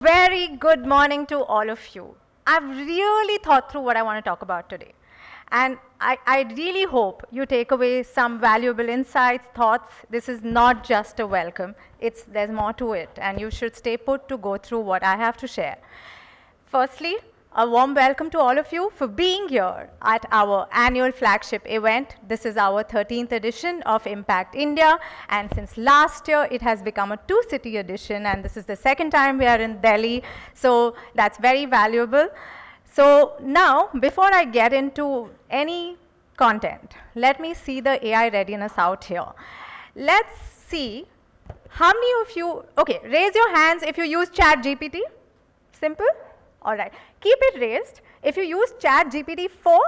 Very good morning to all of you. I've really thought through what I want to talk about today. And I really hope you take away some valuable insights, thoughts. This is not just a welcome. There's more to it. And you should stay put to go through what I have to share. Firstly, a warm welcome to all of you for being here at our annual flagship event. This is our 13th edition of Impact India, and since last year it has become a two-city edition, and this is the second time we are in Delhi, so that's very valuable. So now, before I get into any content, let me see the AI readiness out here. Let's see how many of you, okay, raise your hands if you use ChatGPT. Simple? All right, keep it raised. If you use ChatGPT 4,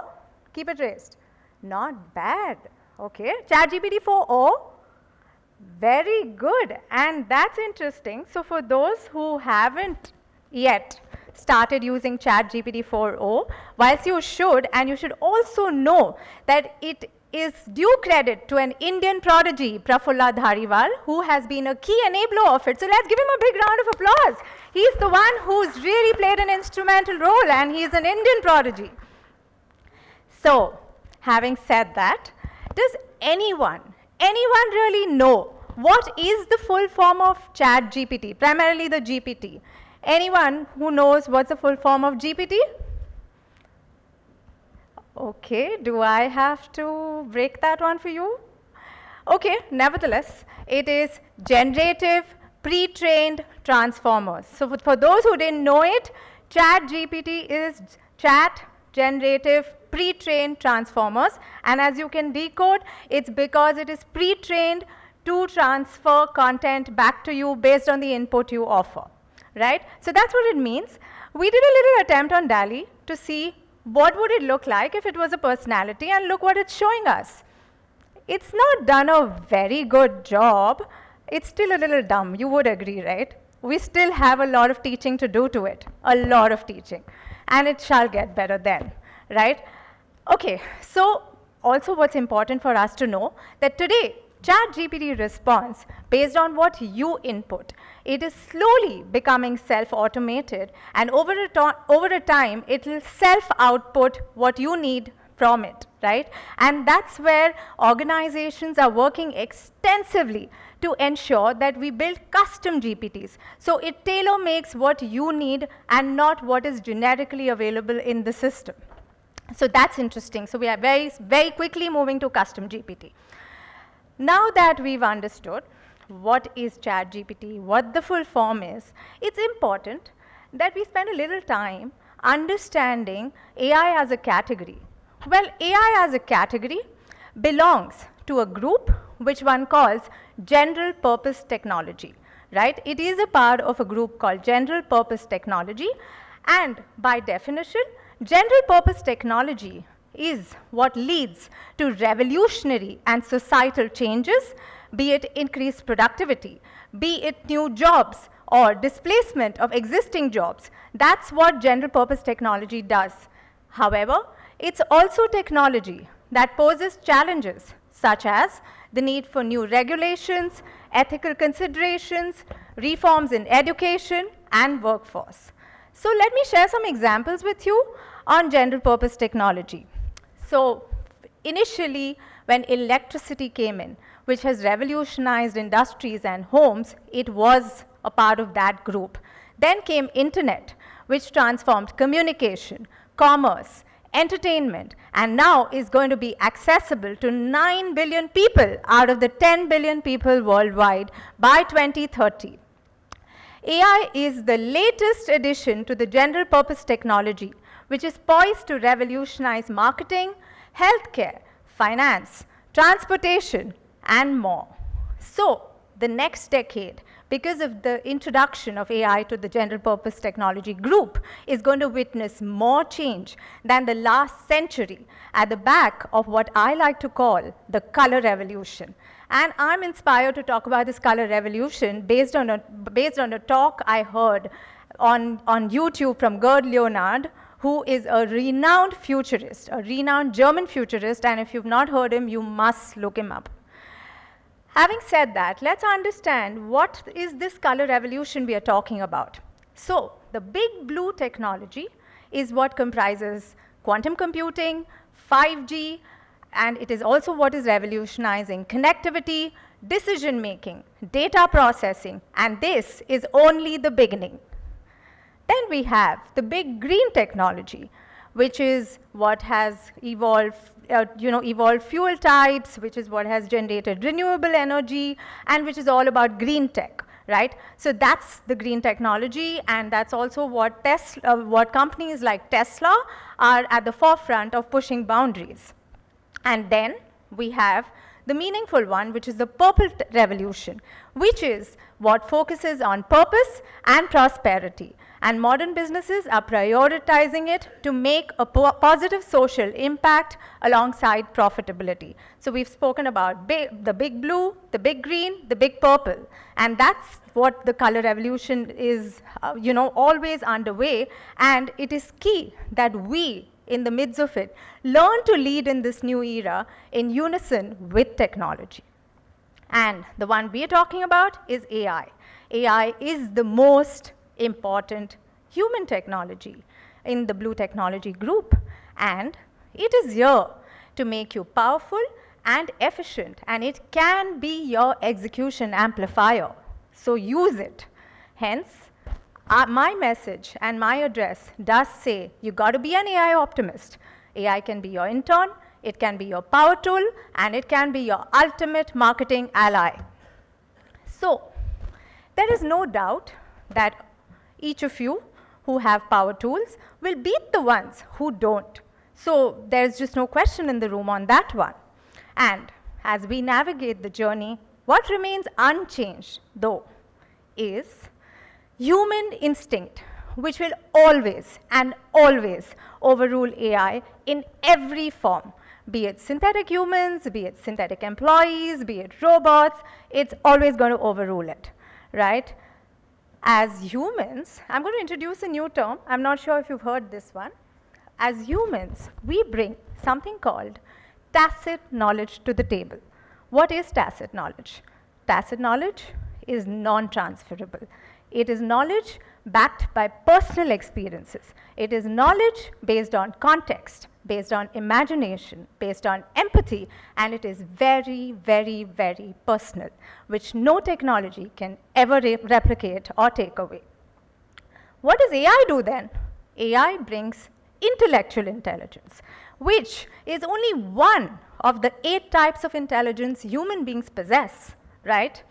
keep it raised. Not bad, okay. ChatGPT 4o, very good, and that's interesting. So for those who haven't yet started using ChatGPT 4o, whilst you should, and you should also know that it is due credit to an Indian prodigy, Prafulla Dhariwal, who has been a key enabler of it. So let's give him a big round of applause. He's the one who's really played an instrumental role, and he's an Indian prodigy. So, having said that, does anyone really know what is the full form of ChatGPT, primarily the GPT? Anyone who knows what's the full form of GPT? Okay, do I have to break that one for you? Okay, nevertheless, it is generative pre-trained transformers. So for those who didn't know it, ChatGPT is chat generative pre-trained transformers, and as you can decode, it's because it is pre-trained to transfer content back to you based on the input you offer, right? So that's what it means. We did a little attempt on DALL-E to see what would it look like if it was a personality, and look what it's showing us. It's not done a very good job. It's still a little dumb, you would agree, right? We still have a lot of teaching to do to it, a lot of teaching, and it shall get better then, right? Okay, so also what's important for us to know that today, ChatGPT responds based on what you input. It is slowly becoming self-automated, and over a time, it will self-output what you need from it, right? And that's where organizations are working extensively to ensure that we build custom GPTs. So it tailor-makes what you need and not what is generically available in the system. So that's interesting. So we are very, very quickly moving to custom GPT. Now that we've understood what is ChatGPT, what the full form is, it's important that we spend a little time understanding AI as a category. Well, AI as a category belongs to a group which one calls general purpose technology, right? It is a part of a group called general purpose technology, and by definition, general purpose technology is what leads to revolutionary and societal changes, be it increased productivity, be it new jobs or displacement of existing jobs. That's what general purpose technology does. However, it's also technology that poses challenges such as the need for new regulations, ethical considerations, reforms in education and workforce. So let me share some examples with you on general purpose technology. So initially, when electricity came in, which has revolutionized industries and homes, it was a part of that group. Then came internet, which transformed communication, commerce, entertainment, and now is going to be accessible to 9 billion people out of the 10 billion people worldwide by 2030. AI is the latest addition to the general purpose technology, which is poised to revolutionize marketing, healthcare, finance, transportation, and more. So, the next decade, because of the introduction of AI to the general purpose technology group, is going to witness more change than the last century at the back of what I like to call the color revolution. And I'm inspired to talk about this color revolution based on a talk I heard on YouTube from Gerd Leonhard, who is a renowned futurist, a renowned German futurist, and if you've not heard him, you must look him up. Having said that, let's understand what is this color revolution we are talking about. So the big blue technology is what comprises quantum computing, 5G, and it is also what is revolutionizing connectivity, decision making, data processing, and this is only the beginning. Then we have the big green technology, which is what has evolved, evolved fuel types, which is what has generated renewable energy, and which is all about green tech, right? So that's the green technology, and that's also what what companies like Tesla are at the forefront of pushing boundaries. And then we have the meaningful one, which is the purple revolution, which is what focuses on purpose and prosperity. And modern businesses are prioritizing it to make a positive social impact alongside profitability. So we've spoken about the big blue, the big green, the big purple. And that's what the color revolution is, always underway. And it is key that we, in the midst of it, learn to lead in this new era in unison with technology. And the one we are talking about is AI. AI is the most important human technology in the blue technology group, and it is here to make you powerful and efficient, and it can be your execution amplifier. So use it. Hence, my message and my address does say you got to be an AI optimist. AI can be your intern, it can be your power tool, and it can be your ultimate marketing ally. So there is no doubt that each of you who have power tools will beat the ones who don't. So there's just no question in the room on that one. And as we navigate the journey, what remains unchanged, though, is human instinct, which will always and always overrule AI in every form, be it synthetic humans, be it synthetic employees, be it robots, it's always going to overrule it, right? As humans, I'm going to introduce a new term. I'm not sure if you've heard this one. As humans, we bring something called tacit knowledge to the table. What is tacit knowledge? Tacit knowledge is non-transferable. It is knowledge backed by personal experiences. It is knowledge based on context, based on imagination, based on empathy, and it is very, very, very personal, which no technology can ever replicate or take away. What does AI do then? AI brings intellectual intelligence, which is only one of the 8 types of intelligence human beings possess, right?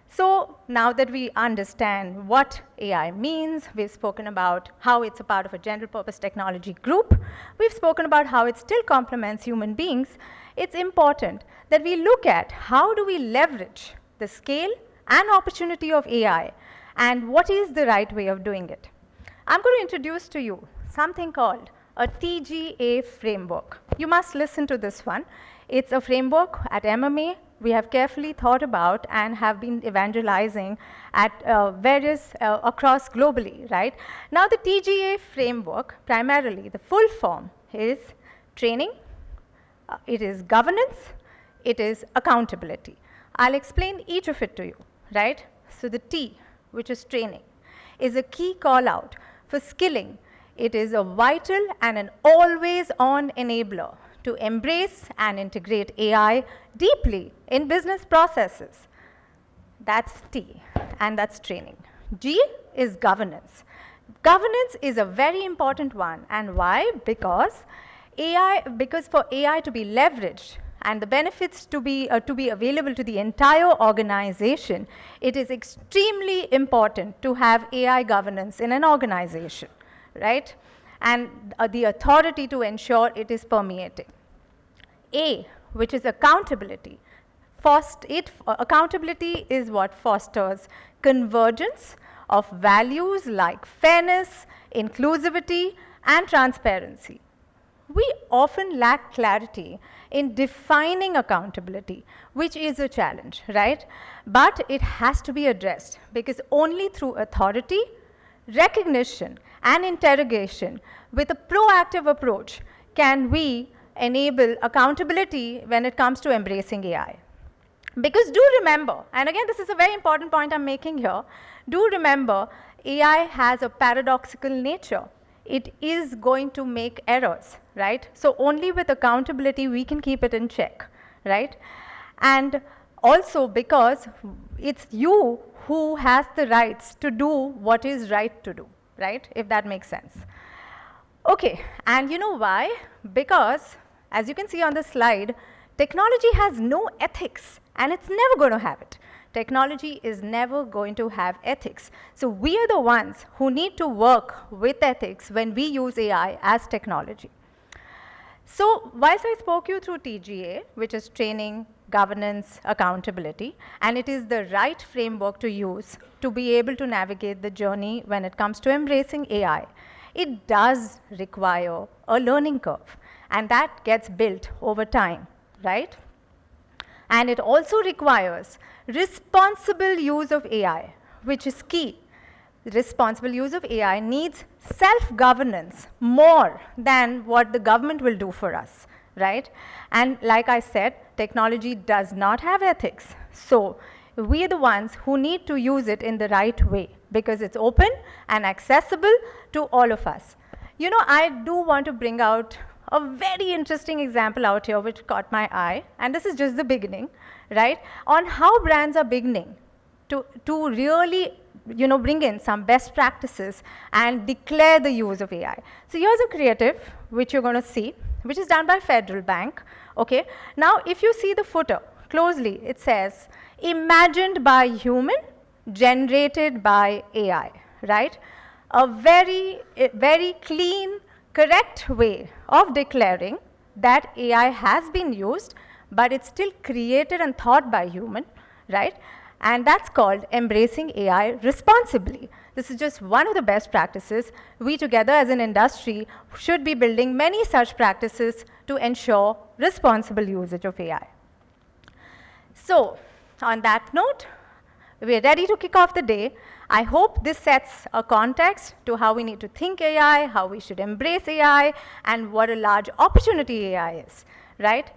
So now that we understand what AI means, we've spoken about how it's a part of a general purpose technology group, we've spoken about how it still complements human beings, it's important that we look at how do we leverage the scale and opportunity of AI and what is the right way of doing it. I'm going to introduce to you something called a TGA framework. You must listen to this one. It's a framework at MMA we have carefully thought about and have been evangelizing at across globally, right? Now the TGA framework, primarily the full form is training, it is governance, it is accountability. I'll explain each of it to you, right? So the T, which is training, is a key call out for skilling. It is a vital and an always-on enabler to embrace and integrate AI deeply in business processes. That's T, and that's training. G is governance. Governance is a very important one, and why? Because for AI to be leveraged and the benefits to be available to the entire organization, it is extremely important to have AI governance in an organization, right? And the authority to ensure it is permeating. A, which is accountability. Accountability is what fosters convergence of values like fairness, inclusivity, and transparency. We often lack clarity in defining accountability, which is a challenge, right? But it has to be addressed because only through authority, recognition, and interrogation with a proactive approach can we enable accountability when it comes to embracing AI. Because do remember, and again, this is a very important point I'm making here, do remember AI has a paradoxical nature. It is going to make errors, right? So only with accountability we can keep it in check, right? And also because it's you who has the rights to do what is right to do, right? If that makes sense. Okay, and you know why? Because, as you can see on the slide, technology has no ethics, and it's never going to have it. Technology is never going to have ethics. So we are the ones who need to work with ethics when we use AI as technology. So whilst I spoke you through TGA, which is training, governance, accountability, and it is the right framework to use to be able to navigate the journey when it comes to embracing AI, it does require a learning curve, and that gets built over time, right? And it also requires responsible use of AI, which is key. Responsible use of AI needs self-governance more than what the government will do for us, right? And like I said, technology does not have ethics. So we are the ones who need to use it in the right way because it's open and accessible to all of us. You know, I do want to bring out a very interesting example out here which caught my eye, and this is just the beginning, right, on how brands are beginning to really, you know, bring in some best practices and declare the use of AI. So here's a creative which you're going to see, which is done by Federal Bank. Okay, now if you see the footer closely, it says imagined by human, generated by AI, right? A very clean, correct way of declaring that AI has been used, but it's still created and thought by human, right? And that's called embracing AI responsibly. This is just one of the best practices. We together as an industry should be building many such practices to ensure responsible usage of AI. So, on that note, we're ready to kick off the day. I hope this sets a context to how we need to think AI, how we should embrace AI, and what a large opportunity AI is, right?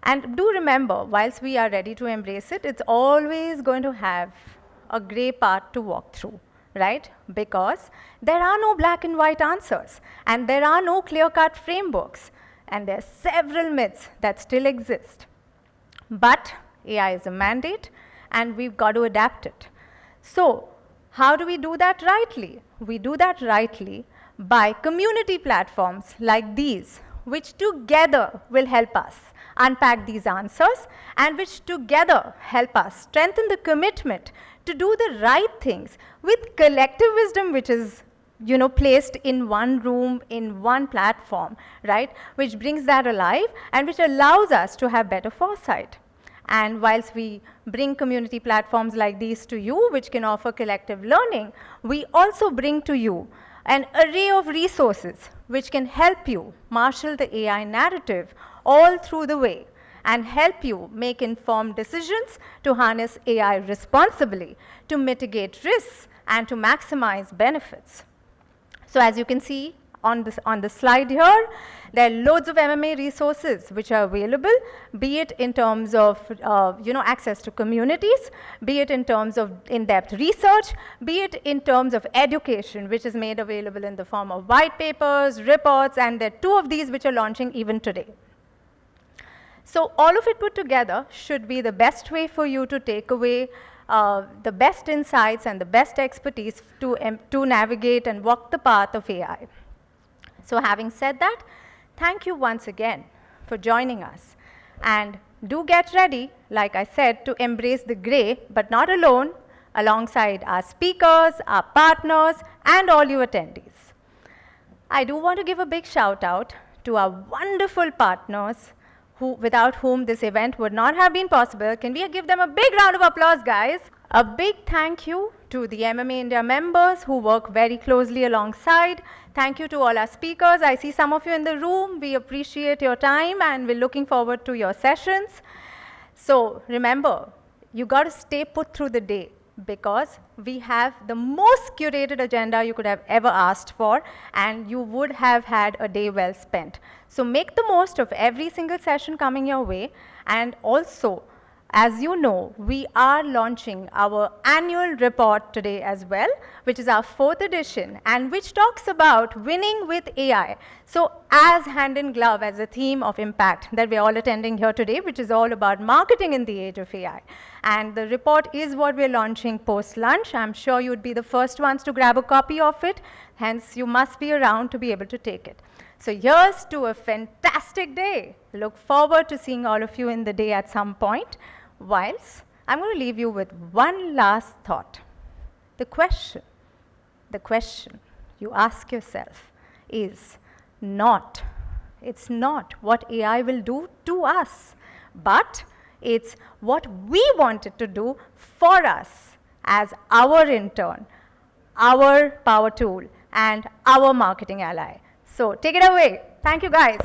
And do remember, whilst we are ready to embrace it, it's always going to have a gray part to walk through, right? Because there are no black and white answers, and there are no clear-cut frameworks, and there are several myths that still exist. But AI is a mandate, and we've got to adapt it. So, how do we do that rightly? We do that rightly by community platforms like these, which together will help us unpack these answers and which together help us strengthen the commitment to do the right things with collective wisdom, which is, you know, placed in one room, in one platform, right? Which brings that alive and which allows us to have better foresight. And whilst we bring community platforms like these to you, which can offer collective learning, we also bring to you an array of resources which can help you marshal the AI narrative all through the way and help you make informed decisions to harness AI responsibly, to mitigate risks, and to maximize benefits. So as you can see on the slide here, there are loads of MMA resources which are available, be it in terms of access to communities, be it in terms of in-depth research, be it in terms of education, which is made available in the form of white papers, reports, and there are 2 of these which are launching even today. So all of it put together should be the best way for you to take away the best insights and the best expertise to navigate and walk the path of AI. So having said that, thank you once again for joining us. And do get ready, like I said, to embrace the gray, but not alone, alongside our speakers, our partners, and all you attendees. I do want to give a big shout out to our wonderful partners without whom this event would not have been possible. Can we give them a big round of applause, guys? A big thank you to the MMA India members who work very closely alongside. Thank you to all our speakers. I see some of you in the room. We appreciate your time and we're looking forward to your sessions. So remember, you got to stay put through the day because we have the most curated agenda you could have ever asked for, and you would have had a day well spent. So make the most of every single session coming your way, and also As you know, we are launching our annual report today as well, which is our 4th edition, and which talks about winning with AI. So as hand in glove as a theme of impact that we're all attending here today, which is all about marketing in the age of AI. And the report is what we're launching post-lunch. I'm sure you'd be the first ones to grab a copy of it. Hence, you must be around to be able to take it. So here's to a fantastic day. Look forward to seeing all of you in the day at some point. Whilst I'm going to leave you with one last thought. The question you ask yourself is not, it's not what AI will do to us, but it's what we want it to do for us as our intern, our power tool, and our marketing ally. So take it away. Thank you, guys.